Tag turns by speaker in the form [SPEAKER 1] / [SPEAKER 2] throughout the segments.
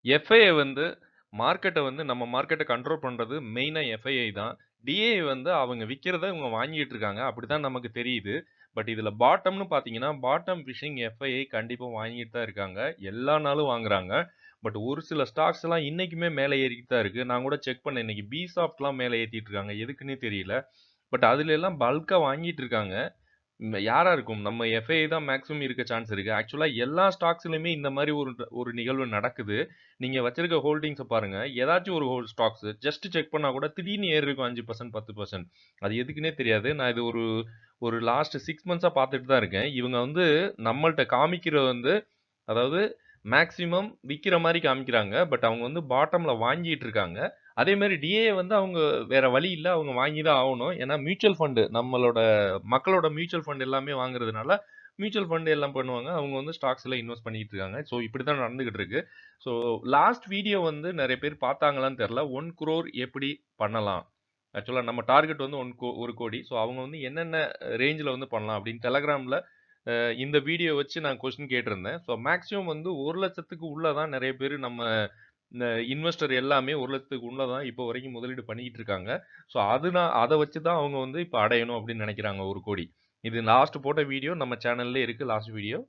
[SPEAKER 1] FII வந்து மார்க்கெட்ட வந்து நம்ம மார்க்கெட்ட கண்ட்ரோல் பண்றது மெயினா எஃப்ஐஐ தான். டிஐ வந்து அவங்க விக்கிறத இவங்க வாங்கிட்டு இருக்காங்க. அப்படித்தான் நமக்கு தெரியுது. பட் இதுல பாட்டம்னு பார்த்தீங்கன்னா, பாட்டம் ஃபிஷிங் எஃப்ஐஐ கண்டிப்பா வாங்கிட்டு தான் இருக்காங்க. எல்லா நாளும் வாங்குறாங்க. பட் ஒரு சில ஸ்டாக்ஸ் எல்லாம் இன்னைக்குமே மேல ஏறிக்கிட்டு தான் இருக்கு. நான் கூட செக் பண்ணேன். இன்னைக்கு பிசாஃப்ட்லாம் மேல ஏத்திட்டு இருக்காங்க. எதுக்குன்னே தெரியல. பட் அதுல எல்லாம் பல்க்கா வாங்கிட்டு இருக்காங்க. யாரா இருக்கும்? நம்ம எஃப்ஐ தான் மேக்ஸிமம் இருக்க சான்ஸ் இருக்கு. ஆக்சுவலா எல்லா ஸ்டாக்ஸ்லயுமே இந்த மாரி ஒரு நிகழ்வு நடக்குது. நீங்க வச்சிருக்க ஹோல்டிங்ஸ பாருங்க. ஏதாச்சும் ஒரு ஸ்டாக்ஸ் ஜஸ்ட் செக் பண்ணா கூட திடீர்னு ஏறி இருக்கும் 5% 10%. அது எதுக்குன்னே தெரியாது. நான் இது ஒரு ஒரு லாஸ்ட் 6 மந்த்ஸா பார்த்துட்டு தான் இருக்கேன். இவங்க வந்து நம்மள்ட்ட காமிக்கிறது வந்து அதாவது மேக்ஸிமம் விக்கிற மாரி காமிக்கிறாங்க. பட் அவங்க வந்து பாட்டம்ல வாங்கிட்டு இருக்காங்க. அதே மாரி டிஏ வந்து அவங்க வேற வழி இல்ல. அவங்க வாங்கி தான் ஆவணும். ஏன்னா மியூச்சுவல் ஃபண்ட் நம்மளோட மக்களோட மியூச்சுவல் ஃபண்ட் எல்லாமே வாங்குறதுனால, மியூச்சுவல் ஃபண்ட் எல்லாம் பண்ணுவாங்க. அவங்க வந்து ஸ்டாக்ஸ்ல இன்வெஸ்ட் பண்ணிட்டு இருக்காங்க. ஸோ இப்படி தான் நடந்துகிட்டு இருக்கு. ஸோ லாஸ்ட் வீடியோ வந்து நெறைய பேர் பார்த்தாங்களான்னு தெரியல. 1 crore எப்படி பண்ணலாம்? ஆக்சுவலா நம்ம டார்கெட் வந்து 1 கோடி. ஸோ அவங்க வந்து என்னென்ன ரேஞ்ச்ல வந்து பண்ணலாம் அப்படின்னு டெலகிராம்ல இந்த வீடியோ வச்சு நான் கொஸ்டின் கேட்டிருந்தேன். ஸோ மேக்ஸிமம் வந்து 1,00,000க்கு உள்ள தான் நெறைய பேரு நம்ம இந்த இன்வெஸ்டர் எல்லாமே 1,00,000க்கு உள்ள தான் இப்போ வரைக்கும் முதலீடு பண்ணிக்கிட்டு இருக்காங்க. ஸோ அத வச்சு தான் அவங்க வந்து இப்ப அடையணும் அப்படின்னு நெனைக்கிறாங்க 1 கோடி. இது லாஸ்ட் போட்ட வீடியோ நம்ம சேனல்லே இருக்கு லாஸ்ட் வீடியோ.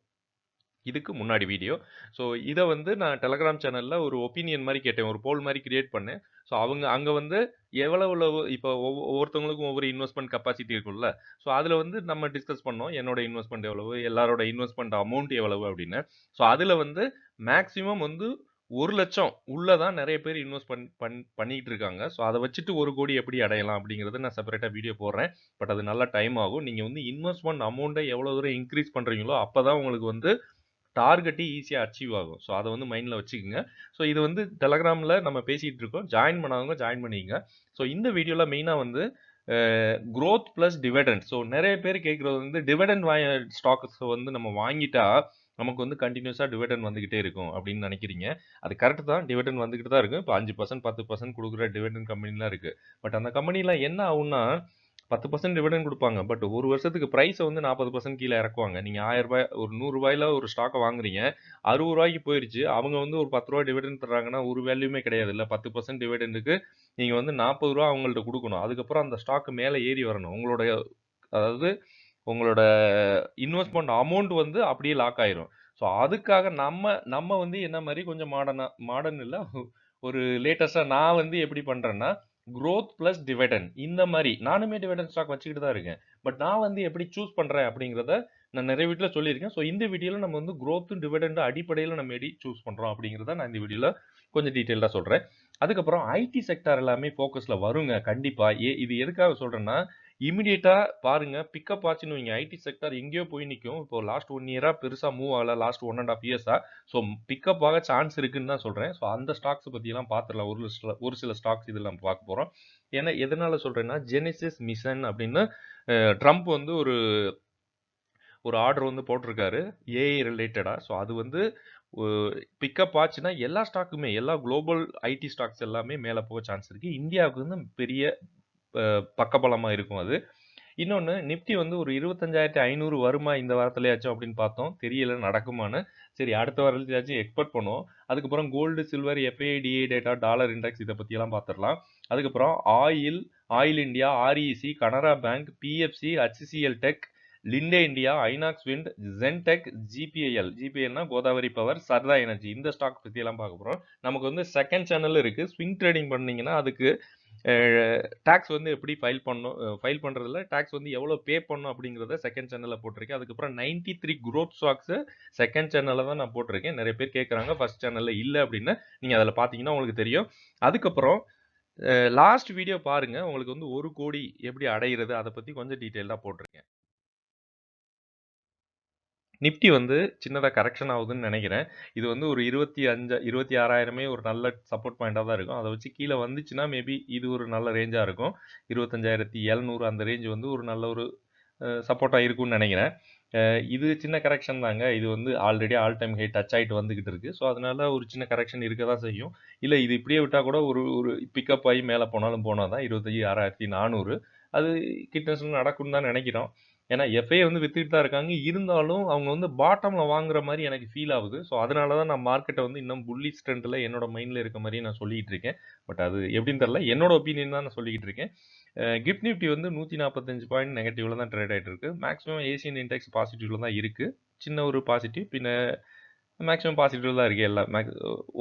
[SPEAKER 1] இதுக்கு முன்னாடி வீடியோ. ஸோ இத வந்து நான் டெலகிராம் சேனல்ல ஒரு ஒப்பீனியன் மாரி கேட்டேன். ஒரு போல் மாரி கிரியேட் பண்ணேன். ஸோ அவங்க அங்க வந்து எவ்வளவு இப்போ ஒவ்வொருத்தவங்களுக்கும் ஒவ்வொரு இன்வெஸ்ட்மென்ட் கெப்பாசிட்டி இருக்கும்ல. ஸோ அதுல வந்து நம்ம டிஸ்கஸ் பண்ணோம். என்னோட இன்வெஸ்ட்மென்ட் எவ்வளவு? எல்லாரோட இன்வெஸ்ட்மென்ட் அமௌண்ட் எவ்வளவு? அப்படின்னு. ஸோ அதுல வந்து மேக்ஸிமம் வந்து 1,00,000 உள்ள தான் நெறைய பேர் இன்வெஸ்ட் பண்ணிட்டு இருக்காங்க. ஸோ அத வச்சுட்டு 1 கோடி எப்படி அடையலாம் அப்படிங்கிறத நான் செப்பரேட்டா வீடியோ போடுறேன். பட் அது நல்லா டைம் ஆகும். நீங்க வந்து இன்வெஸ்ட்மென்ட் அமௌண்ட்ட எவ்வளவு தூரம் இன்கிரீஸ் பண்றீங்களோ, அப்பதான் உங்களுக்கு வந்து டார்கெட் ஈஸியா அச்சீவ் ஆகும். ஸோ அத வந்து மைண்ட்ல வச்சுக்கங்க. ஸோ இது வந்து டெலகிராம்ல நம்ம பேசிட்டு இருக்கோம். ஜாயின் பண்ணாதவங்க ஜாயின் பண்ணிக்கங்க. ஸோ இந்த வீடியோல மெயினா வந்து குரோத் பிளஸ் டிவிடெண்ட். ஸோ நெறைய பேர் கேட்கறது வந்து டிவிடெண்ட் ஸ்டாக்ஸ் வந்து நம்ம வாங்கிட்டா நமக்கு வந்து கண்டினியூஸா டிவிடெண்ட் வந்துகிட்டே இருக்கும் அப்படின்னு நினைக்கிறீங்க. அது கரெக்ட் தான். டிவிடெண்ட் வந்துகிட்டு தான் இருக்கும். இப்போ 5% 10% குடுக்குற டிவிடெண்ட் கம்பெனிலாம் இருக்கு. பட் அந்த கம்பெனிலாம் என்ன ஆகும்னா 10% டிவிடெண்ட் குடுப்பாங்க. பட் 1 வருஷத்துக்கு பிரைஸ வந்து 40% கீழ இறக்குவாங்க. நீங்க ரூ. 1000 ஒரு ரூ. 100ல ஒரு ஸ்டாக்க வாங்குறீங்க. ரூ. 60க்கு போயிருச்சு. அவங்க வந்து ஒரு ரூ. 10 டிவிடெண்ட் தர்றாங்கன்னா, ஒரு வேல்யூமே கிடையாதுல்ல. 10% டிவிடெண்டுக்கு நீங்க வந்து ரூ. 40 அவங்கள்ட்ட குடுக்கணும். அதுக்கப்புறம் அந்த ஸ்டாக் மேல ஏறி வரணும். அதாவது உங்களோட இன்வெஸ்ட்மென்ட் அமௌண்ட் வந்து அப்படியே லாக் ஆயிரும். ஸோ அதுக்காக நம்ம நம்ம வந்து என்ன மாரி கொஞ்சம் மாடர்ன் இல்ல ஒரு லேட்டஸ்ட்டா நான் வந்து எப்படி பண்றேன்னா, குரோத் பிளஸ் டிவிடெண்ட் இந்த மாரி நானுமே டிவிடெண்ட் ஸ்டாக் வச்சுக்கிட்டு தான் இருக்கேன். பட் நான் வந்து எப்படி சூஸ் பண்றேன் அப்படிங்கிறத நான் நிறைய வீடியோல சொல்லியிருக்கேன். ஸோ இந்த வீடியோல நம்ம வந்து குரோத்தும் டிவிடெண்ட் அடிப்படையில நம்ம எப்படி சூஸ் பண்றோம் அப்படிங்கிறத நான் இந்த வீடியோல கொஞ்சம் டீட்டெயில்டா சொல்றேன். அதுக்கப்புறம் ஐடி செக்டார் எல்லாமே ஃபோக்கஸ்ல வருங்க கண்டிப்பா. இது எதுக்காக சொல்றேன்னா, இமிடியேட்டா பாருங்க பிக்கப் ஆச்சுன்னு வைங்க. ஐடி செக்டார் எங்கேயோ போய் நிக்கும். இப்போ லாஸ்ட் 1 இயரா பெருசா மூவ் ஆகல. லாஸ்ட் 1 1/2 இயர்ஸா. ஸோ பிக்கப் ஆக சான்ஸ் இருக்குன்னு தான் சொல்றேன். ஸோ அந்த ஸ்டாக்ஸ் பத்தியெல்லாம் பார்த்துடலாம். ஒரு சில ஸ்டாக்ஸ் இதில நம்ம பார்க்க போறோம். ஏன்னா எதனால சொல்றேன்னா, ஜெனசிஸ் மிஷன் அப்படின்னு ட்ரம்ப் வந்து ஒரு ஒரு ஆர்டர் வந்து போட்டிருக்காரு. ஏஐ ரிலேட்டடா. ஸோ அது வந்து ஒ பிக்கப் ஆச்சுன்னா எல்லா ஸ்டாக்குமே எல்லா குளோபல் ஐடி ஸ்டாக்ஸ் எல்லாமே மேல போக சான்ஸ் இருக்கு. இந்தியாவுக்கு வந்து பெரிய பக்கபலமா இருக்கும் அது. இன்னொன்னு நிஃப்டி வந்து ஒரு 25,500 வருமா இந்த வாரத்திலயாச்சும் அப்படின்னு பார்த்தோம். தெரியல நடக்குமான்னு. சரி அடுத்த வாரத்திலயாச்சும் எக்ஸ்பெக்ட் பண்ணுவோம். அதுக்கப்புறம் gold, silver, FII, DI data, dollar index இத பத்தியெல்லாம் பார்த்துடலாம். அதுக்கப்புறம் oil India, REC, Canara Bank, PFC, HCL tech, Linde India, Inox Wind, Zen Tech, ஜிபிஐஎல்னா கோதாவரி பவர், சர்தா எனர்ஜி இந்த ஸ்டாக் பத்தியெல்லாம் பார்க்க போறோம். நமக்கு வந்து செகண்ட் சேனல் இருக்கு. ஸ்விங் ட்ரேடிங் பண்ணீங்கன்னா அதுக்கு டாக்ஸ் வந்து எப்படி ஃபைல் பண்ணணும் ஃபைல் பண்ணுறதுல டாக்ஸ் வந்து எவ்வளோ பே பண்ணணும் அப்படிங்கிறத செகண்ட் சேனலில் போட்டிருக்கேன். அதுக்கப்புறம் 93 குரோத் ஸ்டாக்ஸு செகண்ட் சேனலில் தான் நான் போட்டிருக்கேன். நிறைய பேர் கேட்குறாங்க ஃபர்ஸ்ட் சேனலில் இல்லை அப்படின்னு. நீங்கள் அதில் பார்த்தீங்கன்னா உங்களுக்கு தெரியும். அதுக்கப்புறம் லாஸ்ட் வீடியோ பாருங்க. உங்களுக்கு வந்து 1 கோடி எப்படி அடையிறது அதை பற்றி கொஞ்சம் டீட்டெயிலாக போட்டிருக்கேன். நிஃப்டி வந்து சின்னதா கரெக்ஷன் ஆகுதுன்னு நெனைக்கிறேன். இது வந்து ஒரு 26,000 ஒரு நல்ல சப்போர்ட் பாயிண்ட்டா தான் இருக்கும். அத வச்சு கீழ வந்துச்சுன்னா, மேபி இது ஒரு நல்ல ரேஞ்சா இருக்கும். 25,700 அந்த ரேஞ்ச் வந்து ஒரு நல்ல ஒரு சப்போர்ட்டா இருக்கும்னு நெனைக்கிறேன். இது சின்ன கரெக்ஷன் தாங்க. இது வந்து already all time high touch ஆயிட்டு வந்துகிட்டு இருக்கு. ஸோ, அதனால ஒரு சின்ன கரெக்ஷன் இருக்க தான் செய்யும். இல்ல இது இப்படியே விட்டா கூட ஒரு ஒரு பிக்கப் ஆயி மேல போனாலும் போனா தான் 25,6,400 அது கிட்டத்தட்ட நடக்கும்னு தான் நெனைக்கிறோம். ஏன்னா எஃப்ஐ வந்து வித்துட்டு தான் இருக்காங்க. இருந்தாலும் அவங்க வந்து பாட்டம்ல வாங்குற மாரி எனக்கு ஃபீல் ஆகுது. ஸோ அதனால தான் நான் மார்க்கெட்ட வந்து இன்னும் புல்லிஷ் ட்ரெண்ட்ல என்னோட மைண்ட்ல இருக்க மாரி நான் சொல்லிக்கிட்டு இருக்கேன். பட் அது எப்படின்னு தெரியல. என்னோட ஒப்பீனியன் தான் நான் சொல்லிக்கிட்டு இருக்கேன். கிஃப்ட் நிஃப்டி வந்து 145 பாயிண்ட் நெகட்டிவ்ல தான் ட்ரேட் ஆயிட்டு இருக்கு. மேக்ஸிமம் ஏசியன் இண்டெக்ஸ் பாசிட்டிவ்ல தான் இருக்கு. சின்ன ஒரு பாசிட்டிவ். பின்ன மேக்ஸிமம் பாசிட்டிவ் தான் இருக்கு எல்லாம்.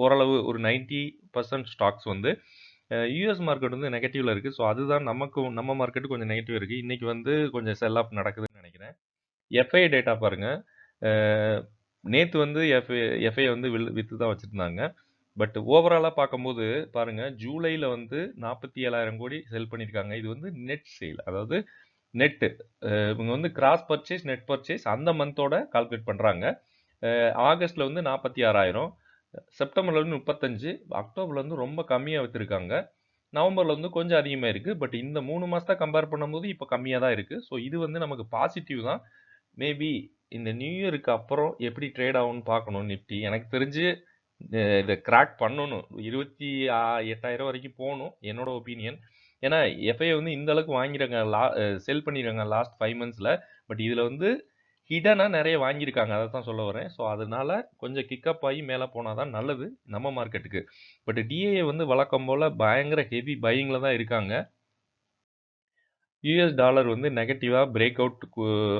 [SPEAKER 1] ஓரளவு ஒரு 90% ஸ்டாக்ஸ் வந்து யுஎஸ் மார்க்கெட் வந்து நெகட்டிவ்ல இருக்கு. ஸோ அதுதான் நம்ம மார்க்கெட் கொஞ்சம் நெகட்டிவ் இருக்கு. இன்னைக்கு வந்து கொஞ்சம் செல் ஆஃப் நடக்குதுன்னு நினைக்கிறேன். எஃப்ஐ டேட்டா பாருங்க. நேத்து வந்து எஃப்ஐ வந்து வித்து தான் வச்சிருந்தாங்க. பட் ஓவராலா பார்க்கும்போது பாருங்க, ஜூலைல வந்து 47,000 கோடி செல் பண்ணியிருக்காங்க. இது வந்து நெட் சேல். அதாவது நெட் இவங்க வந்து கிராஸ் பர்ச்சேஸ், நெட் பர்ச்சேஸ் அந்த மந்தோட கால்குலேட் பண்றாங்க. ஆகஸ்ட்ல வந்து 46,000, செப்டம்பர்ல வந்து 35, அக்டோபர்ல வந்து ரொம்ப கம்மியா வித்திருக்காங்க. நவம்பர்ல வந்து கொஞ்சம் அதிகமா இருக்கு. பட் இந்த 3 மாசத்த கம்பேர் பண்ணும்போது இப்ப கம்மியா தான் இருக்கு. ஸோ இது வந்து நமக்கு பாசிட்டிவ் தான். மேபி இந்த நியூ இயருக்கு அப்புறம் எப்படி ட்ரேட் ஆகும்னு பார்க்கணும் நிஃப்டி. எனக்கு தெரிஞ்சு இத கிராக் பண்ணணும். 28,000 வரைக்கும் போணும். என்னோட ஒப்பீனியன். ஏன்னா எஃப்ஐ வந்து இந்த அளவுக்கு வாங்கிறாங்க. செல் பண்ணிருக்காங்க லாஸ்ட் 5 மந்த்ஸ்ல. பட் இதுல வந்து ஹிடனா நெறைய வாங்கியிருக்காங்க. அதத்தான் சொல்ல வரேன். ஸோ அதனால கொஞ்சம் கிக்கப் ஆகி மேல போனா தான் நல்லது நம்ம மார்க்கெட்டுக்கு. பட் டிஏஏ வந்து வழக்கம் போல பயங்கர ஹெவி பையிங்ல தான் இருக்காங்க. யுஎஸ் டாலர் வந்து நெகட்டிவா பிரேக் அவுட்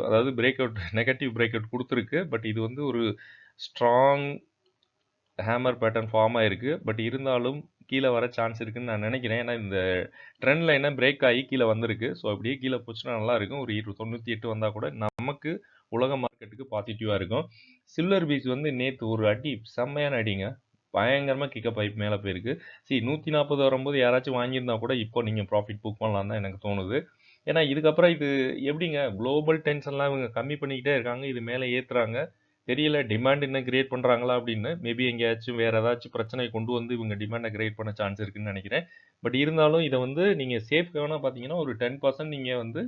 [SPEAKER 1] அதாவது break out negative break out குடுத்துருக்கு. பட் இது வந்து ஒரு ஸ்ட்ராங் ஹேமர் பேட்டர்ன் ஃபார்ம் ஆயிருக்கு. பட் இருந்தாலும் கீழ வர சான்ஸ் இருக்குன்னு நான் நினைக்கிறேன். ஏன்னா இந்த ட்ரெண்ட் லைன பிரேக் ஆகி கீழ வந்திருக்கு. ஸோ அப்படியே கீழ போச்சுன்னா நல்லா இருக்கும். ஒரு 98 வந்தா கூட நமக்கு உலக மார்க்கெட்டுக்கு பாசிட்டிவா இருக்கும். சில்வர் பீஸ் வந்து நேத்து ஒரு அடி செம்மையான அடிங்க. பயங்கரமா கிக்கப் ஆகி மேல போயிருக்கு. 140 வரும்போது யாராச்சும் வாங்கியிருந்தா கூட இப்போ நீங்க ப்ராஃபிட் புக் பண்ணலாம்னு தான் எனக்கு தோணுது. ஏன்னா இதுக்கப்புறம் இது எப்படிங்க குளோபல் டென்ஷன்லாம் இவங்க கம்மி பண்ணிக்கிட்டே இருக்காங்க. இது மேல ஏத்துறாங்க. தெரியல டிமாண்ட் இன்னும் கிரியேட் பண்றாங்களா அப்படின்னு. மேபி எங்கேயாச்சும் வேற ஏதாச்சும் பிரச்சனை கொண்டு வந்து இவங்க டிமாண்ட கிரியேட் பண்ண சான்ஸ் இருக்குன்னு நினைக்கிறேன். பட் இருந்தாலும் இத வந்து நீங்க சேஃப் ஹேவனா பார்த்தீங்கன்னா, ஒரு 10% நீங்க வந்து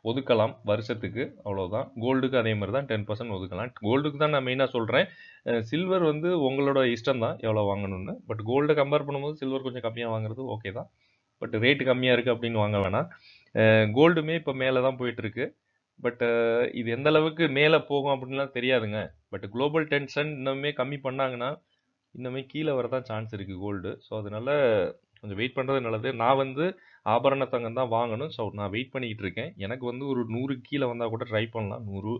[SPEAKER 1] ஒதுக்கலாம் வருஷத்துக்கு. அவ்வளவுதான். கோல்டுக்கு அதே மாரி தான் 10% ஒதுக்கலாம். கோல்டுக்கு தான் நான் மெயினா சொல்றேன். சில்வர் வந்து உங்களோட இஷ்டம் தான் எவ்வளோ வாங்கணும்னு. பட் கோல்ட கம்பேர் பண்ணும்போது சில்வர் கொஞ்சம் கம்மியா வாங்குறது ஓகே தான். பட் ரேட் கம்மியா இருக்கு அப்படின்னு வாங்க வேணாம். கோல்டுமே இப்ப மேல தான் போயிட்டு இருக்கு. பட் இது எந்த அளவுக்கு மேல போகும் அப்படின்லாம் தெரியாதுங்க. பட் குளோபல் டென்ஷன் இன்னுமே கம்மி பண்ணாங்கன்னா, இன்னுமே கீழ வரதான் சான்ஸ் இருக்கு கோல்டு. ஸோ அதனால கொஞ்சம் வெயிட் பண்றது நல்லது. நான் வந்து ஆபரண தங்கம் தான் வாங்கணும். ஸோ நான் வெயிட் பண்ணிக்கிட்டு இருக்கேன். எனக்கு வந்து ஒரு 100 கீழ வந்தா கூட ட்ரை பண்ணலாம். 100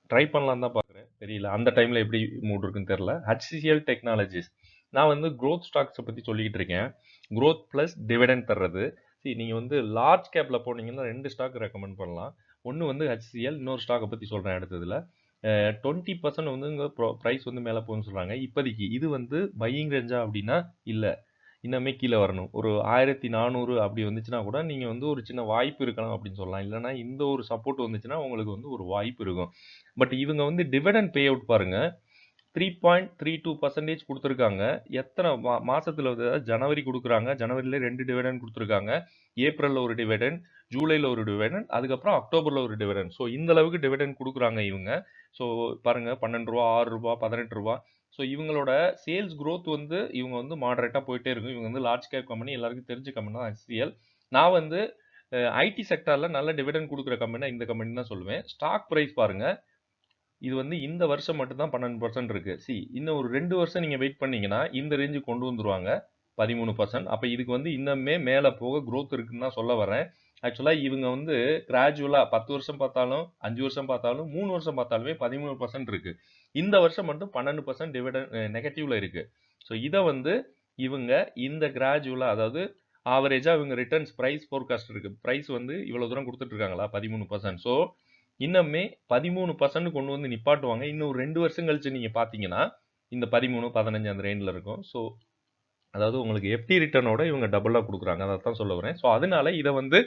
[SPEAKER 1] ட்ரை பண்ணலான்னு தான் பார்க்குறேன். தெரியல. அந்த டைம்ல எப்படி மூட் இருக்குன்னு தெரியல. HCL technologies. நான் வந்து குரோத் ஸ்டாக்ஸ பத்தி சொல்லிக்கிட்டு இருக்கேன். குரோத் பிளஸ் டிவிடெண்ட் தர்றது. நீங்க வந்து லார்ஜ் கேப்ல போனீங்கன்னா 2 ஸ்டாக் ரெக்கமெண்ட் பண்ணலாம். ஒண்ணு வந்து HCL, இன்னொரு ஸ்டாக்க பத்தி சொல்றேன் அடுத்ததுல. 20% வந்து இங்க பிரைஸ் வந்து மேல போகும்னு சொல்றாங்க. இப்போதைக்கு இது வந்து பையிங் ரேஞ்சா அப்படின்னா இல்ல. இன்னுமே கீழ வரணும். ஒரு 1400 அப்படி வந்துச்சுன்னா கூட நீங்க வந்து ஒரு சின்ன வாய்ப்பு இருக்கலாம் அப்படின்னு சொல்லலாம். இல்லன்னா இந்த ஒரு சப்போர்ட் வந்துச்சுன்னா உங்களுக்கு வந்து ஒரு வாய்ப்பு இருக்கும். பட் இவங்க வந்து டிவிடெண்ட் பே அவுட் பாருங்க. 3.32% குடுத்துருக்காங்க. எத்தன மாசத்துல வந்து ஜனவரி குடுக்குறாங்க. ஜனவரில 2 டிவிடெண்ட் குடுத்துருக்காங்க. ஏப்ரல்ல ஒரு டிவிடெண்ட், ஜூலைல ஒரு டிவிடெண்ட், அதுக்கப்புறம் அக்டோபர்ல ஒரு டிவிடெண்ட். ஸோ இந்த அளவுக்கு டிவிடெண்ட் குடுக்குறாங்க இவங்க. ஸோ பாருங்க ரூ. 12, ரூ. 6, ரூ. 18. ஸோ இவங்களோட சேல்ஸ் குரோத் வந்து இவங்க வந்து மாடரேட்டா போயிட்டே இருக்கும். இவங்க வந்து லார்ஜ் கேப் கம்பெனி, எல்லாருக்கும் தெரிஞ்ச கம்பெனி தான் HCL. நான் வந்து ஐடி செக்டார்ல நல்ல டிவிடெண்ட் குடுக்குற கம்பெனினா இந்த கம்பெனி தான் சொல்லுவேன். ஸ்டாக் பிரைஸ் பாருங்க. இது வந்து இந்த வருஷம் மட்டும் தான் 12% இருக்கு. இன்னும் ஒரு 2 வருஷம் நீங்க வெயிட் பண்ணீங்கன்னா, இந்த ரேஞ்சுக்கு கொண்டு வந்துருவாங்க. 13%. அப்ப இதுக்கு வந்து இன்னுமே மேல போக குரோத் இருக்குன்னு தான் சொல்ல வரேன். ஆக்சுவலா இவங்க வந்து கிராஜுவலா 10 வருஷம் பார்த்தாலும், 5 வருஷம் பார்த்தாலும், 3 வருஷம் பார்த்தாலுமே 13% இருக்கு. இந்த வருஷம் மட்டும் 12% டிவிடெண்ட் நெகட்டிவ்ல இருக்கு. ஸோ இத வந்து இவங்க இந்த கிராஜுவலா அதாவது ஆவரேஜா இவங்க ரிட்டர்ன்ஸ் பிரைஸ் ஃபோர்காஸ்ட் இருக்கு. பிரைஸ் வந்து இவ்வளவு தூரம் குடுத்துட்டு இருக்காங்களா? 13%. ஸோ இன்னுமே 13% கொண்டு வந்து நிப்பாட்டுவாங்க. இன்னும் 2 வருஷம் கழிச்சு நீங்க பார்த்தீங்கன்னா, இந்த 13, 15 அந்த ரேஞ்ச்ல இருக்கும். ஸோ அதாவது உங்களுக்கு எஃப்டி ரிட்டர்னோட இவங்க டபுளா குடுக்குறாங்க. அதத்தான் சொல்ல வரேன். ஸோ அதனால இத வந்து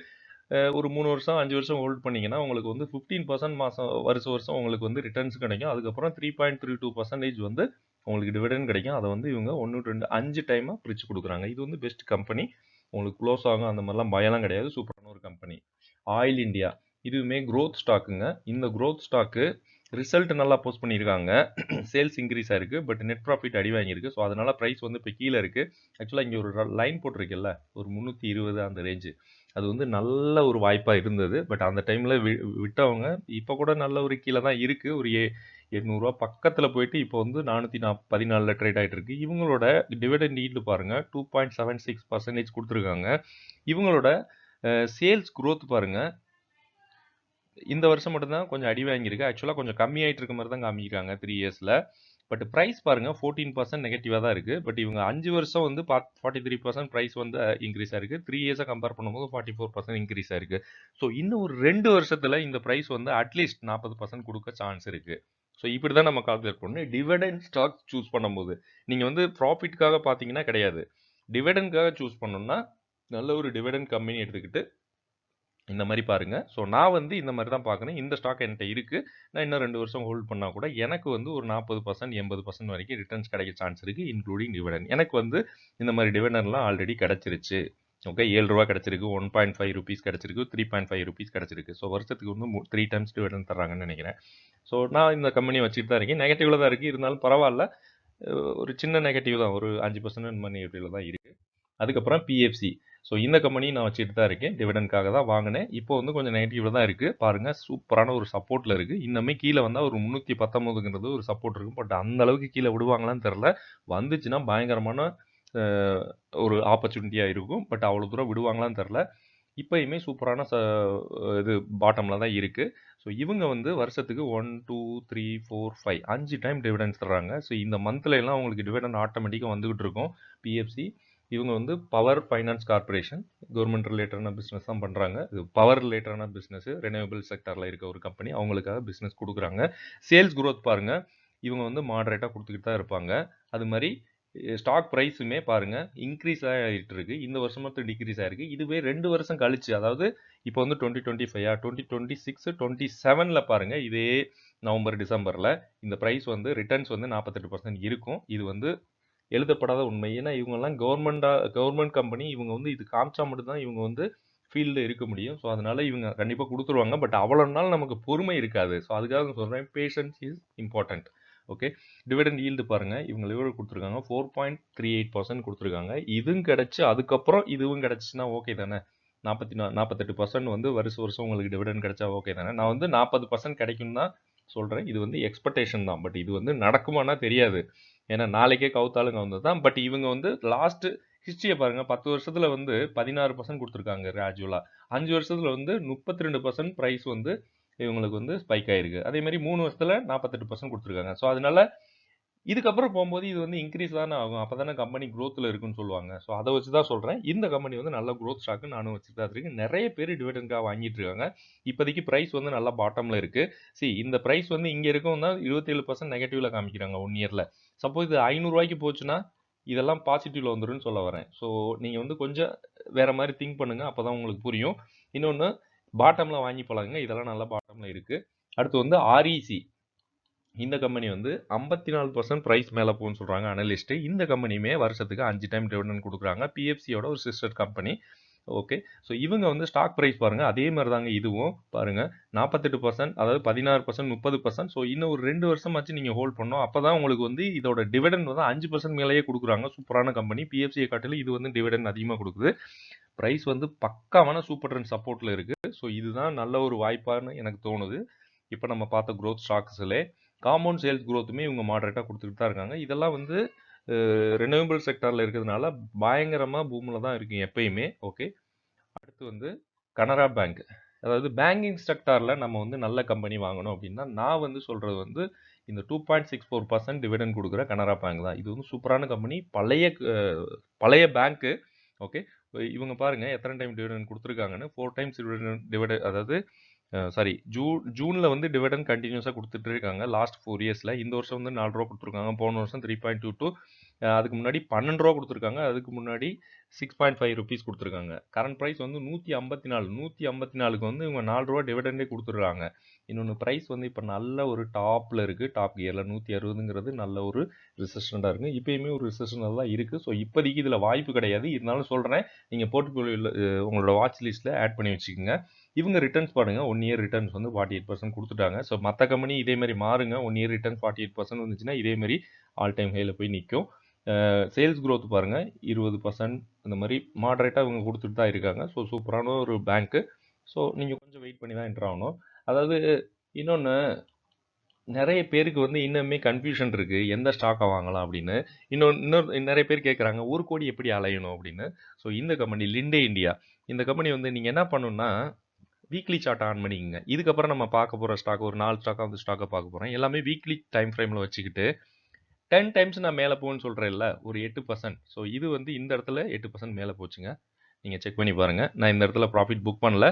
[SPEAKER 1] ஒரு 3 வருஷம், 5 வருஷம் ஹோல்ட் பண்ணீங்கன்னா, உங்களுக்கு வந்து 15% மாசம் வருஷம் உங்களுக்கு வந்து ரிட்டர்ன்ஸ் கிடைக்கும். அதுக்கப்புறம் 3.32% வந்து உங்களுக்கு டிவிடெண்ட் கிடைக்கும். அத வந்து இவங்க 1, 2, 5 டைமா பிரிச்சு குடுக்குறாங்க. இது வந்து பெஸ்ட் கம்பெனி. உங்களுக்கு க்ளோஸ் ஆகும் அந்த மாரிலாம் பயம்லாம் கிடையாது. சூப்பரான ஒரு கம்பெனி. Oil India. இதுவுமே குரோத் ஸ்டாக்குங்க. இந்த குரோத் ஸ்டாக்கு ரிசல்ட் நல்லா போஸ்ட் பண்ணியிருக்காங்க. சேல்ஸ் இன்க்ரீஸ் ஆயிருக்கு. பட் நெட் ப்ராஃபிட் அடி வாங்கியிருக்கு. ஸோ அதனால பிரைஸ் வந்து இப்போ கீழ இருக்கு. ஆக்சுவலா இங்க ஒரு லைன் போட்டிருக்குல்ல, ஒரு 320 அந்த ரேஞ்சு. அது வந்து நல்ல ஒரு வாய்ப்பா இருந்தது. பட் அந்த டைம்ல விட்டவங்க இப்ப கூட நல்ல ஒரு கீழ தான் இருக்கு. ஒரு ரூ. 800 பக்கத்துல போயிட்டு இப்போ வந்து 414ல ட்ரேட் ஆயிட்டு இருக்கு. இவங்களோட டிவிடெண்ட் ஈல்டு பாருங்க 2.76% குடுத்துருக்காங்க. இவங்களோட சேல்ஸ் குரோத் பாருங்க. இந்த வருஷம் மட்டும் தான் கொஞ்சம் அடி வாங்கியிருக்கு. ஆக்சுவலா கொஞ்சம் கம்மியாயிட்டு இருக்க மாரி தான் காமிக்கிறாங்க 3 இயர்ஸ்ல. பட் பிரைஸ் பாருங்க 14% நெகட்டிவா தான் இருக்கு. பட் இவங்க 5 வருஷம் வந்து 43% பிரைஸ் வந்து இன்கிரீஸ் ஆயிருக்கு. 3 இயர்ஸா கம்பேர் பண்ணும்போது 44% இன்கிரீஸ் ஆயிருக்கு. ஸோ இன்னும் ஒரு 2 வருஷத்துல இந்த பிரைஸ் வந்து அட்லீஸ்ட் 40% குடுக்க சான்ஸ் இருக்கு. ஸோ இப்படி தான் நம்ம கால்குலேட் பண்ணணும். டிவிடெண்ட் ஸ்டாக் சூஸ் பண்ணும்போது நீங்க வந்து ப்ராஃபிட்காக பார்த்தீங்கன்னா கிடையாது. டிவிடெண்ட்காக சூஸ் பண்ணணும்னா நல்ல ஒரு டிவிடெண்ட் கம்பெனி எடுத்துக்கிட்டு இந்த மாதிரி பாருங்க. ஸோ நான் வந்து இந்த மாதிரி தான் பார்க்குறேன். இந்த ஸ்டாக் என்கிட்ட இருக்கு. நான் இன்னும் 2 வருஷம் ஹோல்ட் பண்ணா கூட எனக்கு வந்து ஒரு 40% 80% வரைக்கும் ரிட்டர்ன்ஸ் கிடைக்க சான்ஸ் இருக்கு. Including dividend. எனக்கு வந்து இந்த மாதிரி டிவிடெண்ட்லாம் ஆல்ரெடி கிடைச்சிருச்சு. ஓகே ரூ. 7 கிடைச்சிருக்கு, 1.5 ரூபீஸ் கிடைச்சிருக்கு, 3.5 ரூபீஸ் கிடைச்சிருக்கு. ஸோ வருஷத்துக்கு வந்து 3 டைம்ஸ் டிவிடெண்ட் தர்றாங்கன்னு நினைக்கிறேன். ஸோ நான் இந்த கம்பெனியை வச்சுட்டு தான் இருக்கேன். நெகட்டிவ்ல தான் இருக்கு. இருந்தாலும் பரவாயில்ல. ஒரு சின்ன நெகட்டிவ் தான். ஒரு 5% இந்த மாதிரி நெகட்டிவ்ல தான் இருக்கு. அதுக்கப்புறம் பிஎஃப்சி. ஸோ இந்த கம்பெனியும் நான் வச்சுட்டு தான் இருக்கேன். டிவிடெண்ட்காக தான் வாங்கினேன். இப்போ வந்து கொஞ்சம் நெகட்டிவ்ல தான் இருக்கு. பாருங்க சூப்பரான ஒரு சப்போர்ட்ல இருக்கு. இன்னுமே கீழே வந்தா ஒரு 319ங்கிறது ஒரு சப்போர்ட் இருக்கும். பட் அந்த அளவுக்கு கீழே விடுவாங்களான்னு தெரியல. வந்துச்சுன்னா பயங்கரமான ஒரு ஆப்பர்ச்சுனிட்டியா இருக்கும். பட் அவ்வளவு தூரம் விடுவாங்களான்னு தெரியல. இப்பயுமே சூப்பரான இது பாட்டம்ல தான் இருக்கு. ஸோ இவங்க வந்து வருஷத்துக்கு 1, 2, 3, 4, 5 5 டைம் டிவிடெண்ட்ஸ் தர்றாங்க. ஸோ இந்த மந்த்ல எல்லாம் உங்களுக்கு டிவிடெண்ட் ஆட்டோமேட்டிக்கா வந்துகிட்டு இருக்கும். பிஎஃப்சி இவங்க வந்து பவர் ஃபைனான்ஸ் கார்பரேஷன் கவர்மெண்ட் ரிலேட்டடான பிஸ்னஸ் தான் பண்ணுறாங்க. இது பவர் ரிலேட்டடான பிஸ்னஸ் ரெனியூவபிள் செக்டரில் இருக்க ஒரு கம்பெனி. அவங்களுக்காக பிஸ்னஸ் கொடுக்குறாங்க. சேல்ஸ் குரோத் பாருங்க. இவங்க வந்து மாடரேட்டாக கொடுத்துக்கிட்டு தான் இருப்பாங்க. அது மாதிரி ஸ்டாக் ப்ரைஸுமே பாருங்க இன்க்ரீஸ் ஆகிட்டு இருக்கு. இந்த வருஷம் மட்டும் டிக்ரீஸ் ஆயிருக்கு. இதுவே 2 வருஷம் கழிச்சு, அதாவது இப்போ வந்து 2025 2026 27ல பாருங்க இதே நவம்பர் டிசம்பர்ல இந்த ப்ரைஸ் வந்து ரிட்டர்ன்ஸ் வந்து 48% இருக்கும். இது வந்து எழுதப்படாத உண்மை. ஏன்னா இவங்கெல்லாம் கவர்மெண்ட் கம்பெனி. இவங்க வந்து இது காமிச்சா மட்டும்தான் இவங்க வந்து ஃபீல்டில் இருக்க முடியும். ஸோ அதனால இவங்க கண்டிப்பாக கொடுத்துருவாங்க. பட் அவ்வளோ நாள் நமக்கு பொறுமை இருக்காது. ஸோ அதுக்காக சொல்கிறேன், patience is important. Okay dividend yield பாருங்க. இவங்க எவ்வளோ கொடுத்துருக்காங்க? 4.38% கொடுத்துருக்காங்க. இதுவும் கிடைச்சு அதுக்கப்புறம் இதுவும் கிடைச்சிச்சுன்னா ஓகே தானே. 48% வந்து வருஷம் உங்களுக்கு டிவிடெண்ட் கிடைச்சா ஓகே தானே. நான் வந்து 40% கிடைக்கும் தான் சொல்கிறேன். இது வந்து எக்ஸ்பெக்டேஷன் தான். பட் இது வந்து நடக்குமானா தெரியாது. ஏன்னா நாளைக்கே கவுத்தாலும் கவுந்தது தான். பட் இவங்க வந்து லாஸ்ட் ஹிஸ்ட்ரியை பாருங்க. 10 வருஷத்துல வந்து 16% கொடுத்துருக்காங்க கிராஜுவலா. 5 வருஷத்துல வந்து 32% பிரைஸ் வந்து இவங்களுக்கு வந்து ஸ்பைக் ஆயிருக்கு. அதே மாதிரி 3 வருஷத்துல 48% கொடுத்துருக்காங்க. ஸோ அதனால இதுக்கப்புறம் போகும்போது இது வந்து இன்க்ரீஸ் தானே ஆகும். அப்பதானே கம்பெனி growthல இருக்குன்னு சொல்லுவாங்க. ஸோ அதை வச்சு தான் சொல்றேன். இந்த கம்பெனி வந்து நல்ல growth ஸ்டாக் நானும் வச்சுட்டு தான் இருக்கேன். நிறைய பேர் டிவிடெண்டாக வாங்கிட்டு இருக்காங்க. இப்போதைக்கு பிரைஸ் வந்து நல்ல பாட்டம்ல இருக்கு. இந்த பிரைஸ் வந்து இங்க இருக்கும் தான் 27% நெகட்டிவ்ல காமிக்கிறாங்க 1 இயர்ல. சப்போஸ் இது 500 ரூபாய்க்கு போச்சுன்னா இதெல்லாம் பாசிட்டிவ்ல வந்துருன்னு சொல்ல வரேன். ஸோ நீங்க வந்து கொஞ்சம் வேற மாதிரி திங்க் பண்ணுங்க. அப்பதான் உங்களுக்கு புரியும். இன்னொன்னு பாட்டம்ல வாங்கி பழகுங்க. இதெல்லாம் நல்ல பாட்டம்ல இருக்கு. அடுத்து வந்து ஆர்இசி. இந்த கம்பெனி வந்து 54% பிரைஸ் மேலே போகும்னு சொல்கிறாங்க அனலிஸ்ட். இந்த கம்பெனியுமே வருஷத்துக்கு 5 டைம் டிவிடெண்ட் கொடுக்குறாங்க. பிஎஃப்சியோட ஒரு சிஸ்டர் கம்பெனி. ஓகே ஸோ இவங்க வந்து ஸ்டாக் ப்ரைஸ் பாருங்கள் அதே மாதிரி தாங்க இதுவும் பாருங்கள் 48%, அதாவது 16%, 30%. ஸோ இன்னும் ஒரு 2 வருஷமாச்சு நீங்கள் ஹோல்ட் பண்ணோம். அப்போ தான் உங்களுக்கு வந்து இதோட டிவிடெண்ட் வந்து 5% மேலேயே கொடுக்குறாங்க. சூப்பரான கம்பெனி. பிஎஃப்சியை காட்டிலும் இது வந்து டிவிடெண்ட் அதிகமாக கொடுக்குது. ப்ரைஸ் வந்து பக்காவான சூப்பர் ட்ரெண்ட் சப்போர்ட்டில் இருக்குது. ஸோ இதுதான் நல்ல ஒரு வாய்ப்பான்னு எனக்கு தோணுது. இப்போ நம்ம பார்த்த க்ரோத் ஸ்டாக்ஸ்லே காம்பவுண்ட் சேல்ஸ் க்ரோத்துமே இவங்க மாடரேட்டாக கொடுத்துட்டு தான் இருக்காங்க. இதெல்லாம் வந்து ரெனியூவபிள் செக்டரில் இருக்கிறதுனால பயங்கரமாக பூமில் தான் இருக்கும் எப்பயுமே. ஓகே அடுத்து வந்து கனரா பேங்க். அதாவது பேங்கிங் செக்டாரில் நம்ம வந்து நல்ல கம்பெனி வாங்கணும் அப்படின்னா நான் வந்து சொல்கிறது வந்து இந்த 2.64% டிவிடெண்ட் கொடுக்குற கனரா பேங்க் தான். இது வந்து சூப்பரான கம்பெனி. பழைய பேங்க்கு. ஓகே இவங்க பாருங்க எத்தனை டைம் டிவிடெண்ட் கொடுத்துருக்காங்கன்னு. 4 டைம்ஸ் டிவிடெண்ட், அதாவது ஜூனில் வந்து டிவிடெண்ட் கண்டினியூஸாக கொடுத்துட்டு இருக்காங்க லாஸ்ட் 4 இயர்ஸில். இந்த வருஷம் வந்து 4 ரூபா கொடுத்துருக்காங்க. போன வருஷம் 3.22. அதுக்கு முன்னாடி 12 ரூபா கொடுத்துருக்காங்க. அதுக்கு முன்னாடி 6.5 ருபீஸ் கொடுத்துருக்காங்க. கரண்ட் ப்ரைஸ் வந்து 154 வந்து இவங்க 4 ரூபா டிவிடெண்டே கொடுத்துருக்காங்க. இன்னொன்று ப்ரைஸ் வந்து இப்போ நல்ல ஒரு டாப்பில் இருக்குது. டாப் கியரில் 160ங்கிறது நல்ல ஒரு ரிசெஷனாக இருக்குது. இப்போயுமே ஒரு ரிசெஷனில் தான் இருக்குது. ஸோ இப்போதைக்கு இதில் வாய்ப்பு கிடையாது. இருந்தாலும் சொல்கிறேன், நீங்கள் போர்ட்ஃபோலியோவில் உங்களோட வாட்ச் லிஸ்ட்டில் ஆட் பண்ணி வச்சுக்கோங்க. இவங்க ரிட்டர்ன்ஸ் பாருங்க 1 இயர் ரிட்டர்ன்ஸ் வந்து 48% கொடுத்துட்டாங்க. ஸோ மற்ற கம்பெனி இதே மாதிரி மாறுங்க. 1 இயர் ரிட்டர்ன்ஸ் 48% வந்துச்சுன்னா இதே மாதிரி ஆல் டைம் ஹையில் போய் நிற்கும். சேல்ஸ் growth பாருங்க 20% இந்த மாதிரி மாடரேட்டாக இவங்க கொடுத்துட்டு தான் இருக்காங்க. ஸோ சூப்பரான ஒரு பேங்க்கு. ஸோ நீங்கள் கொஞ்சம் வெயிட் பண்ணி தான் என்ட்ரு ஆகணும். அதாவது இன்னொன்று, நிறைய பேருக்கு வந்து இன்னுமே கன்ஃபியூஷன் இருக்கு எந்த ஸ்டாக்கை வாங்கலாம் அப்படின்னு. இன்னொரு நிறைய பேர் கேட்குறாங்க 1 கோடி எப்படி அலையணும் அப்படின்னு. ஸோ இந்த கம்பெனி லிண்டே இந்தியா, இந்த கம்பெனி வந்து நீங்கள் என்ன பண்ணணும்னா வீக்லி சார்ட் ஆன் பண்ணிக்கங்க. இதுக்கப்புறம் நம்ம பார்க்க போகிற ஸ்டாக் ஒரு 4 ஸ்டாக்காக வந்து ஸ்டாக்கை பார்க்க போகிறோம். எல்லாமே வீக்லி டைம் ஃப்ரேமில் வச்சுக்கிட்டு 10 டைம்ஸ் நான் மேலே போகுன்னு சொல்கிறேன்ல, ஒரு 8%. ஸோ இது வந்து இந்த இடத்துல 8% மேலே போச்சுங்க. நீங்கள் செக் பண்ணி பாருங்கள். நான் இந்த இடத்துல ப்ராஃபிட் புக் பண்ணல.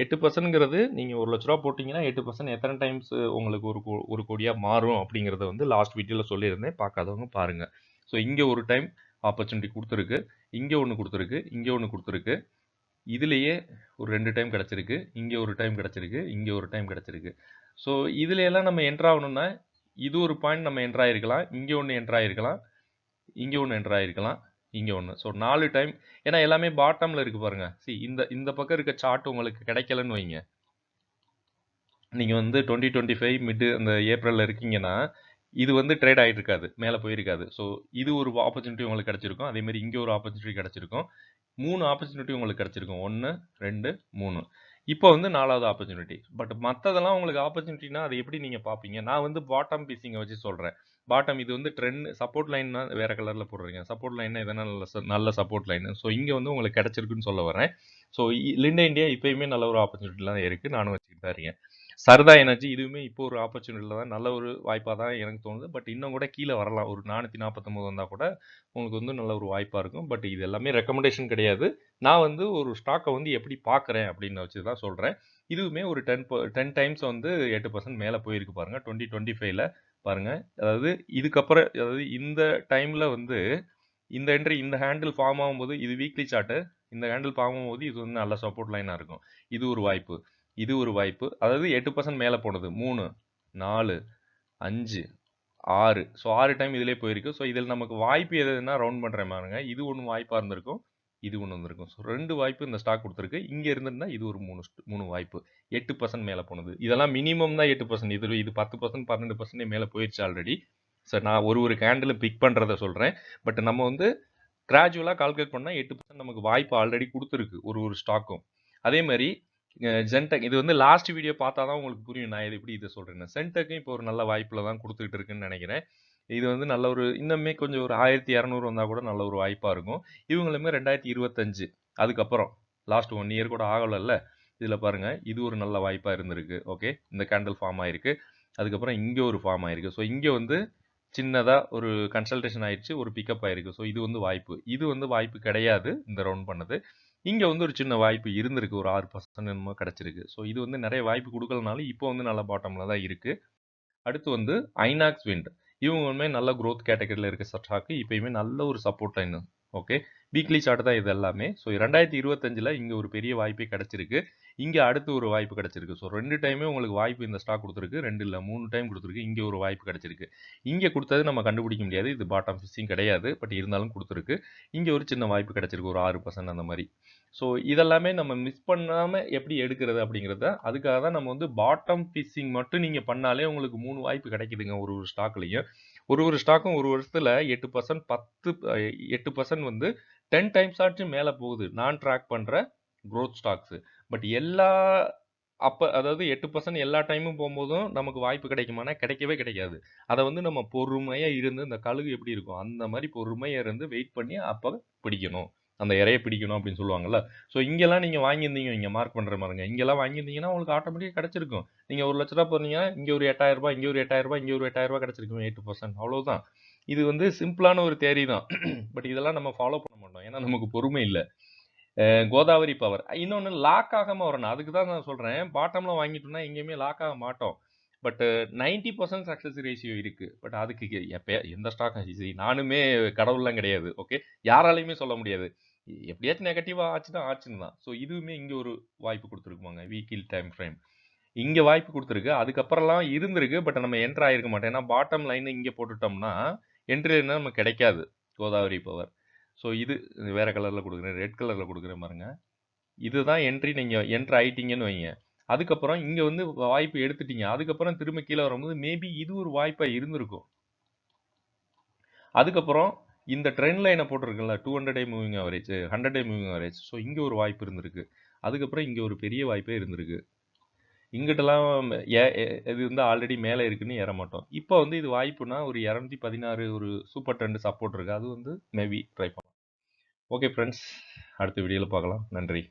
[SPEAKER 1] 8%ங்கிறது நீங்கள் ₹1,00,000 போட்டிங்கன்னா 8% எத்தனை டைம்ஸ் உங்களுக்கு ஒரு கோடியாக மாறும் அப்படிங்கிறத வந்து லாஸ்ட் வீடியோவில் சொல்லியிருந்தேன். பார்க்காதவங்க பாருங்கள். ஸோ இங்கே ஒரு டைம் ஆப்பர்ச்சுனிட்டி கொடுத்துருக்கு, இங்கே ஒன்று கொடுத்துருக்கு, இங்கே ஒன்று கொடுத்துருக்கு. இதுலேயே ஒரு 2 டைம் கிடச்சிருக்கு, இங்கே ஒரு டைம் கிடச்சிருக்கு, இங்கே ஒரு டைம் கிடச்சிருக்கு. ஸோ இதுலையெல்லாம் நம்ம என்ட்ரு ஆகணும்னா இது ஒரு பாயிண்ட் நம்ம என்ட்ரு ஆகிருக்கலாம், இங்கே ஒன்று என்ட்ரு ஆகிருக்கலாம், இங்கே ஒன்று என்ட்ரு ஆகிருக்கலாம், இங்கே ஒன்று. So 4 time. ஏன்னா எல்லாமே பாட்டமில் இருக்குது பாருங்கள். இந்த பக்கம் இருக்க சார்ட் உங்களுக்கு கிடைக்கலன்னு வைங்க, நீங்கள் வந்து 2025 மிட் அந்த ஏப்ரலில் இருக்கீங்கன்னா இது வந்து ட்ரேட் ஆகிட்டு இருக்காது, மேலே போயிருக்காது. ஸோ இது ஒரு ஆப்பர்ச்சுனிட்டி உங்களுக்கு கிடச்சிருக்கும். அதேமாதிரி இங்கே ஒரு ஆப்பர்ச்சுனிட்டி கிடச்சிருக்கும். 3 ஆப்பர்ச்சுனிட்டி உங்களுக்கு கிடச்சிருக்கும். 1 2 3. இப்போ வந்து 4வது ஆப்பர்ச்சுனிட்டி. பட் மற்றதெல்லாம் உங்களுக்கு ஆப்பர்ச்சுனிட்டினா அதை எப்படி நீங்கள் பார்ப்பீங்க? நான் வந்து பாட்டம் பீஸிங்கை வச்சு சொல்கிறேன். பாட்டம் இது வந்து ட்ரெண்ட் சப்போர்ட் லைன்னா வேறு கலரில் போடுறீங்க. சப்போர்ட் லைன்னா எதனா நல்ல சப்போர்ட் லைன். ஸோ இங்கே வந்து உங்களுக்கு கிடச்சிருக்குன்னு சொல்ல வரேன். ஸோ லிண்டே இந்தியா இப்போயுமே நல்ல ஒரு ஆப்பர்ச்சுனிட்டிலாம் இருக்குது, நானும் வச்சுக்கிட்டு தான் இருக்கேன். சரதா எனர்ஜி இதுவுமே இப்போ ஒரு ஆப்பர்ச்சுனிட்டியில் தான், நல்ல ஒரு வாய்ப்பாக தான் எனக்கு தோணுது. பட் இன்னும் கூட கீழே வரலாம். ஒரு 449 வந்தால் கூட உங்களுக்கு வந்து நல்ல ஒரு வாய்ப்பாக இருக்கும். பட் இது எல்லாமே ரெக்கமெண்டேஷன் கிடையாது. நான் வந்து ஒரு ஸ்டாக்கை வந்து எப்படி பார்க்குறேன் அப்படின்னு வச்சு தான் சொல்கிறேன். இதுவுமே ஒரு 10 டைம்ஸ் வந்து 8% மேலே போயிருக்கு பாருங்கள் 2025ல் பாருங்கள். அதாவது இதுக்கப்புறம், அதாவது இந்த டைமில் வந்து இந்த என்ட்ரி, இந்த ஹேண்டில் ஃபார்ம் ஆகும்போது, இது வீக்லி சார்ட்டு, இந்த ஹேண்டில் ஃபார்ம் ஆகும்போது இது வந்து நல்ல சப்போர்ட் லைனாக இருக்கும். இது ஒரு வாய்ப்பு, இது ஒரு வாய்ப்பு. அதாவது 8% மேலே போனது 3 4 5 6. ஸோ 6 டைம் இதிலே போயிருக்கு. ஸோ இதில் நமக்கு வாய்ப்பு எதுனா ரவுண்ட் பண்ணுற மாதிரிங்க, இது ஒன்று வாய்ப்பாக இருந்திருக்கும், இது ஒன்று வந்திருக்கும். ஸோ 2 வாய்ப்பு இந்த ஸ்டாக் கொடுத்துருக்கு. இங்கே இருந்திருந்தா இது ஒரு 3 வாய்ப்பு. 8% மேலே போனது. இதெல்லாம் மினிமம் தான் 8%. இது 10% 12% மேலே போயிடுச்சு ஆல்ரெடி. சார் நான் ஒரு கேண்டில் பிக் பண்ணுறதை சொல்கிறேன். பட் நம்ம வந்து கிராஜுவலாக கால்குலேட் பண்ணால் 8% நமக்கு வாய்ப்பு ஆல்ரெடி கொடுத்துருக்கு ஒரு ஸ்டாக்கும். அதே மாதிரி ஜென்டெக், இது வந்து லாஸ்ட் வீடியோ பார்த்தா தான் உங்களுக்கு புரியும் நான் இது எப்படி இதை சொல்கிறேன்னு. சென்டெக்கும் இப்போ ஒரு நல்ல வாய்ப்பில் தான் கொடுத்துக்கிட்டு இருக்குன்னு நினைக்கிறேன். இது வந்து நல்ல ஒரு இன்னுமே கொஞ்சம் ஒரு 1200 வந்தால் கூட நல்ல ஒரு வாய்ப்பாக இருக்கும். இவங்களுமே 2025 அதுக்கப்புறம் லாஸ்ட் 1 இயர் கூட ஆகலைல்ல. இதில் பாருங்கள், இது ஒரு நல்ல வாய்ப்பாக இருந்திருக்கு. ஓகே, இந்த கேண்டில் ஃபார்ம் ஆகிருக்கு. அதுக்கப்புறம் இங்கே ஒரு ஃபார்ம் ஆகிருக்கு. ஸோ இங்கே வந்து சின்னதாக ஒரு கன்சல்டேஷன் ஆயிடுச்சு, ஒரு பிக்கப் ஆயிருக்கு. ஸோ இது வந்து வாய்ப்பு, இது வந்து வாய்ப்பு கிடையாது இந்த ரவுண்ட் பண்ணது. இங்கே வந்து ஒரு சின்ன வாய்ப்பு இருந்திருக்கு, ஒரு 6% என்னமோ கிடச்சிருக்கு. ஸோ இது வந்து நிறைய வாய்ப்பு கொடுக்கலனாலும் இப்போ வந்து நல்ல பாட்டமில் தான் இருக்குது. அடுத்து வந்து ஐநாக்ஸ் விண்ட், இவங்களுமே நல்ல க்ரோத் கேட்டகரியில் இருக்க ஸ்டாக்கு, இப்போயுமே நல்ல ஒரு support line. Okay, weekly chart தான் இது எல்லாமே. ஸோ 2025ல் இங்கே ஒரு பெரிய வாய்ப்பே கிடச்சிருக்கு. இங்கே அடுத்து ஒரு வாய்ப்பு கிடச்சிருக்கு. ஸோ 2 டைமே உங்களுக்கு வாய்ப்பு இந்த ஸ்டாக் கொடுத்துருக்கு. 2 இல்லை 3 டைம் கொடுத்துருக்கு. இங்கே ஒரு வாய்ப்பு கிடச்சிருக்கு. இங்கே கொடுத்தது நம்ம கண்டுபிடிக்க முடியாது, இது பாட்டம் ஃபிஷிங் கிடையாது. பட் இருந்தாலும் கொடுத்துருக்கு. இங்கே ஒரு சின்ன வாய்ப்பு கிடச்சிருக்கு, ஒரு 6% அந்த மாதிரி. ஸோ இதெல்லாமே நம்ம மிஸ் பண்ணாமல் எப்படி எடுக்கிறது அப்படிங்கிறத, அதுக்காக தான் நம்ம வந்து பாட்டம் ஃபிஷிங் மட்டும் நீங்கள் பண்ணாலே உங்களுக்கு 3 வாய்ப்பு கிடைக்குதுங்க ஒரு ஸ்டாக்லையும். ஒரு ஸ்டாக்கும் ஒரு வருஷத்தில் 8% 8% வந்து 10 டைம்ஸ் ஆச்சும் மேலே போகுது நான் ட்ராக் பண்ணுற க்ரோத் ஸ்டாக்ஸு. பட் அதாவது 8% எல்லா டைமும் போகும்போதும் நமக்கு வாய்ப்பு கிடைக்குமானா கிடைக்கவே கிடைக்காது. அதை வந்து நம்ம பொறுமையாக இருந்து, இந்த கழுகு எப்படி இருக்கும் அந்த மாதிரி பொறுமையாக இருந்து வெயிட் பண்ணி அப்போ பிடிக்கணும், அந்த இறைய பிடிக்கணும் அப்படின்னு சொல்லுவாங்கல்ல. ஸோ இங்கெல்லாம் நீங்கள் வாங்கியிருந்தீங்க, இங்கே மார்க் பண்ணுற மாதிரிங்க, இங்கெல்லாம் வாங்கியிருந்தீங்கன்னா உங்களுக்கு ஆட்டோமேட்டிக்காக கிடச்சிருக்கும். நீங்கள் ₹1,00,000 போனீங்கன்னா இங்கே ஒரு ₹8,000, இங்கே ஒரு ₹8,000, இங்கே ஒரு ₹8,000 கிடச்சிருக்கும். 8%, அவ்வளோதான். இது வந்து சிம்பிளான ஒரு தேரி தான். பட் இதெல்லாம் நம்ம ஃபாலோ பண்ண மாட்டோம், ஏன்னா நமக்கு பொறுமை இல்லை. கோதாவரி பவர் இன்னொன்று லாக் ஆகாமல் வரணும். அதுக்கு தான் நான் சொல்கிறேன், பாட்டமில் வாங்கிட்டோம்னா எங்கேயுமே லாக் ஆக மாட்டோம். பட் 90% சக்ஸஸ் ரேஷியோ இருக்குது. பட் அதுக்கு எந்த ஸ்டாக், நானுமே கடவுள்லாம் கிடையாது. ஓகே, யாராலையுமே சொல்ல முடியாது. எப்படியாச்சும் நெகட்டிவாக ஆச்சுன்னு தான். ஸோ இதுவுமே இங்கே ஒரு வாய்ப்பு கொடுத்துருக்குமாங்க, வீக்கில் டைம் ஃப்ரேம் இங்கே வாய்ப்பு கொடுத்துருக்கு. அதுக்கப்புறம்லாம் இருந்திருக்கு, பட் நம்ம என்ட்ரு ஆகிருக்க மாட்டோம். ஏன்னா பாட்டம் லைன் இங்கே போட்டுட்டோம்னா என்ட்ரி என்ன நமக்கு கிடைக்காது. கோதாவரி பவர். ஸோ இது வேறு கலரில் கொடுக்குறேன், ரெட் கலரில் கொடுக்குறேன் பாருங்க. இதுதான் என்ட்ரி. நீங்கள் என்ட்ரு ஆகிட்டீங்கன்னு வைங்க, அதுக்கப்புறம் இங்கே வந்து வாய்ப்பு எடுத்துட்டீங்க, அதுக்கப்புறம் திரும்ப கீழே வரும்போது மேபி இது ஒரு வாய்ப்பாக இருந்திருக்கும். அதுக்கப்புறம் இந்த ட்ரெண்ட் லைன போட்டிருக்குல்ல 200 day moving average, 100 day moving average. So இங்க ஒரு வாய்ப்பு இருந்திருக்கு. அதுக்கப்புறம் இங்க ஒரு பெரிய வாய்ப்பே இருந்திருக்கு. இங்கிட்டலாம் இது வந்து ஆல்ரெடி மேல இருக்குன்னு ஏற மாட்டோம். இப்போ வந்து இது வாய்ப்புனா ஒரு 216 ஒரு சூப்பர் ட்ரெண்ட் சப்போர்ட் இருக்கு. அது வந்து மேபி ட்ரை பண்ணலாம். Okay friends. அடுத்த வீடியோல பார்க்கலாம். நன்றி.